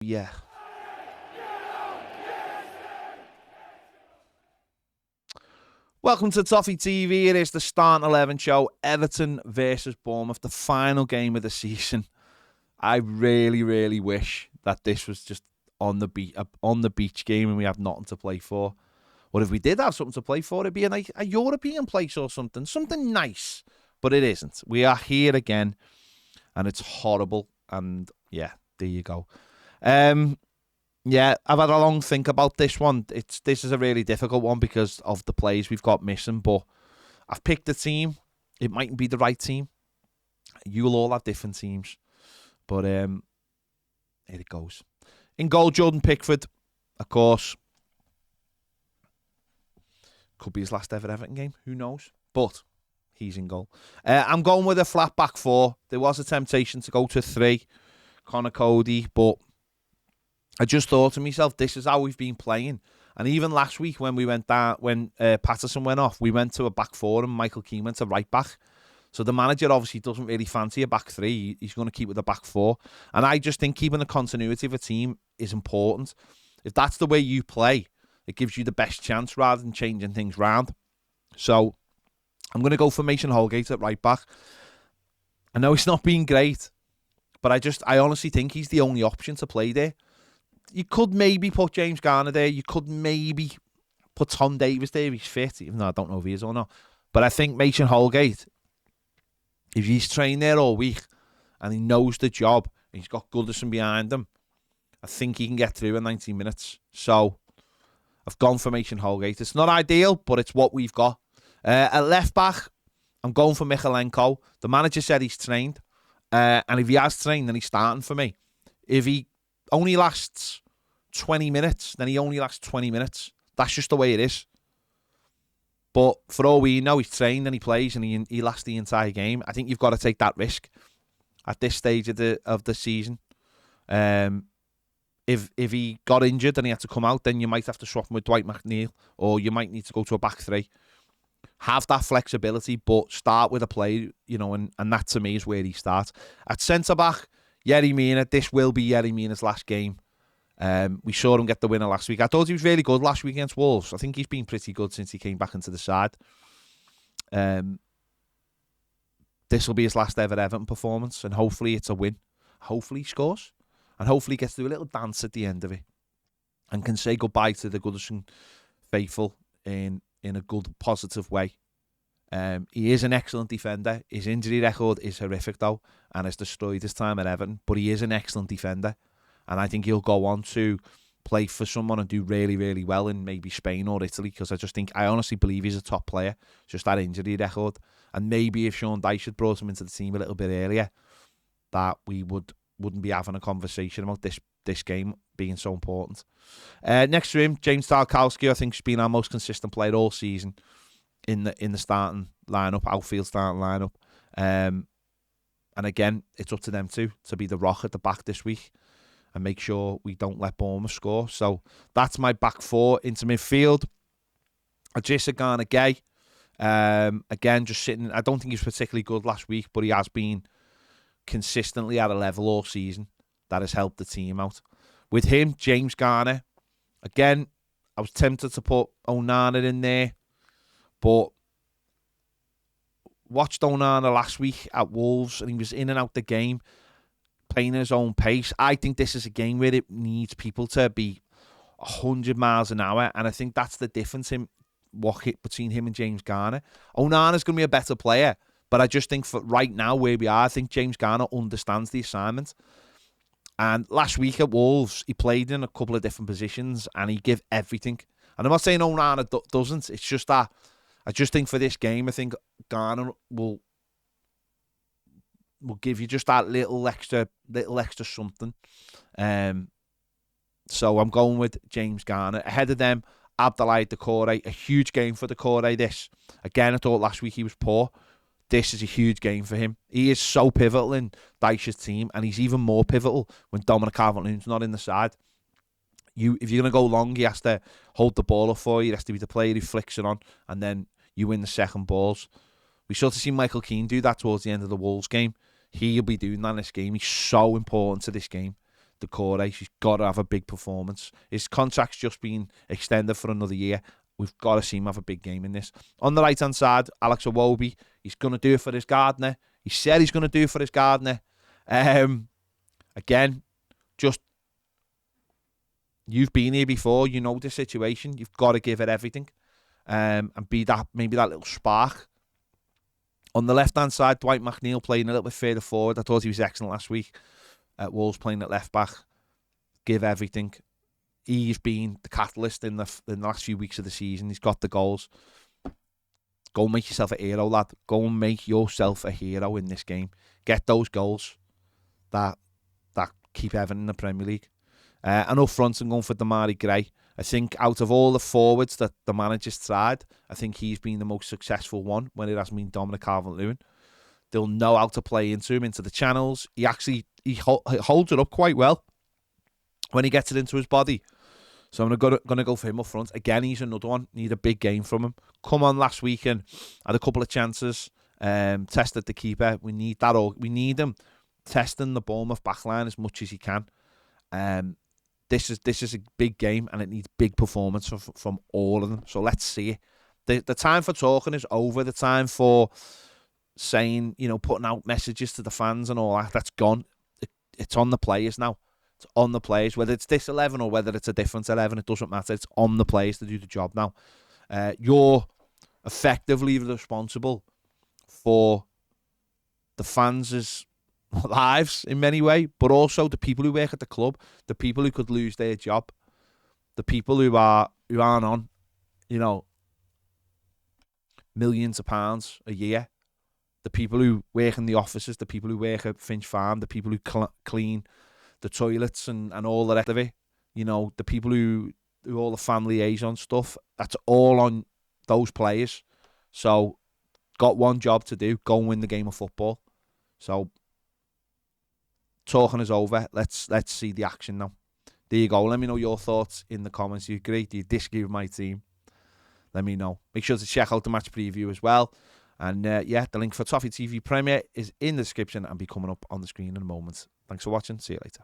yeah. Welcome to Toffee TV. It is the Starting 11 show. Everton versus Bournemouth, the final game of the season. I really, really wish that this was just on the beach game and we had nothing to play for. Or if we did have something to play for, it'd be a European place or something nice. But it isn't. We are here again, and it's horrible. And yeah, there you go. Yeah, I've had a long think about this one. This is a really difficult one because of the players we've got missing. But I've picked a team. It mightn't be the right team. You'll all have different teams. But here it goes. In goal, Jordan Pickford, of course. Could be his last ever Everton game. Who knows? But he's in goal. I'm going with a flat back four. There was a temptation to go to 3. Connor Cody, but I just thought to myself, this is how we've been playing. And even last week when we went down, when Patterson went off, we went to a back 4 and Michael Keane went to right back. So the manager obviously doesn't really fancy a back 3. He's going to keep with a back 4. And I just think keeping the continuity of a team is important. If that's the way you play, it gives you the best chance rather than changing things round. So I'm going to go for Mason Holgate at right back. I know it's not been great, but I honestly think he's the only option to play there. You could maybe put James Garner there. You could maybe put Tom Davies there if he's fit, even though I don't know if he is or not. But I think Mason Holgate, if he's trained there all week and he knows the job, and he's got Goodison behind him, I think he can get through in 90 minutes. So I've gone for Mason Holgate. It's not ideal, but it's what we've got. At left back, I'm going for Michalenko. The manager said he's trained. And if he has trained, then he's starting for me. If he only lasts 20 minutes, then he only lasts 20 minutes. That's just the way it is. But for all we know, he's trained and he plays and he lasts the entire game. I think you've got to take that risk at this stage of the season. If he got injured and he had to come out, then you might have to swap him with Dwight McNeil, or you might need to go to a back 3. Have that flexibility, but start with a play, and that to me is where he starts. At centre-back, Yerry Mina. This will be Yerry Mina's last game. We saw him get the winner last week. I thought he was really good last week against Wolves. I think he's been pretty good since he came back into the side. This will be his last ever Everton performance, and hopefully it's a win. Hopefully he scores, and hopefully he gets to do a little dance at the end of it, and can say goodbye to the Goodison faithful in a good, positive way. He is an excellent defender. His injury record is horrific, though, and has destroyed his time at Everton. But he is an excellent defender, and I think he'll go on to play for someone and do really, really well in maybe Spain or Italy, because I honestly believe he's a top player. Just that injury record, and maybe if Sean Dyche had brought him into the team a little bit earlier, that we wouldn't be having a conversation about this game being so important. Next to him, James Tarkowski, I think, has been our most consistent player all season in the starting lineup, outfield starting lineup. And again, it's up to them to be the rock at the back this week and make sure we don't let Bournemouth score. So that's my back 4. Into midfield, Adrissa Gana-Gay. Again, just sitting. I don't think he was particularly good last week, but he has been consistently at a level all season that has helped the team out. With him, James Garner. Again, I was tempted to put Onana in there, but watched Onana last week at Wolves, and he was in and out the game, playing at his own pace. I think this is a game where it needs people to be 100 miles an hour, and I think that's the difference between him and James Garner. Onana's going to be a better player, but I just think for right now where we are, I think James Garner understands the assignment. And last week at Wolves, he played in a couple of different positions and he gave everything. And I'm not saying Onana doesn't. It's just that I just think for this game, I think Garner will give you just that little extra something. So I'm going with James Garner. Ahead of them, Abdoulaye Doucouré. A huge game for Doucouré this. Again, I thought last week he was poor. This is a huge game for him. He is so pivotal in Dyche's team, and he's even more pivotal when Dominic Calvert-Lewin's not in the side. If you're going to go long, he has to hold the ball up for you. He has to be the player who flicks it on, and then you win the second balls. We sort of see Michael Keane do that towards the end of the Wolves game. He'll be doing that in this game. He's so important to this game. Decore. She's got to have a big performance. His contract's just been extended for another year. We've got to see him have a big game in this. On the right-hand side, Alex Iwobi. He's going to do it for his Gardner. He said he's going to do it for his Gardner. Again, just, you've been here before. You know the situation. You've got to give it everything. And be that, maybe that little spark. On the left-hand side, Dwight McNeil playing a little bit further forward. I thought he was excellent last week. Wolves playing at left-back. Give everything. He's been the catalyst in the last few weeks of the season. He's got the goals. Go and make yourself a hero, lad. Go and make yourself a hero in this game. Get those goals that keep Everton in the Premier League. And up front, I'm going for Damari Gray. I think out of all the forwards that the manager's tried, I think he's been the most successful one when it hasn't been Dominic Calvert-Lewin. They'll know how to play into him, into the channels. He holds it up quite well when he gets it into his body. So I'm going to go for him up front. Again, he's another one. Need a big game from him. Come on last week and had a couple of chances. Tested the keeper. We need that. We need him testing the Bournemouth backline as much as he can. This is a big game and it needs big performance from all of them. So let's see it. The time for talking is over. The time for saying, putting out messages to the fans and all that, that's gone. It's on the players now. It's on the players. Whether it's this 11 or whether it's a different 11, it doesn't matter. It's on the players to do the job now. You're effectively responsible for the fans' lives in many ways, but also the people who work at the club, the people who could lose their job, the people who aren't on, millions of pounds a year, the people who work in the offices, the people who work at Finch Farm, the people who clean the toilets and all the rest of it, the people who do all the family liaison stuff, that's all on those players. So, got one job to do, go and win the game of football. So, talking is over. Let's see the action now. There you go. Let me know your thoughts in the comments. Do you agree? Do you disagree with my team? Let me know. Make sure to check out the match preview as well. And the link for Toffee TV Premier is in the description and be coming up on the screen in a moment. Thanks for watching. See you later.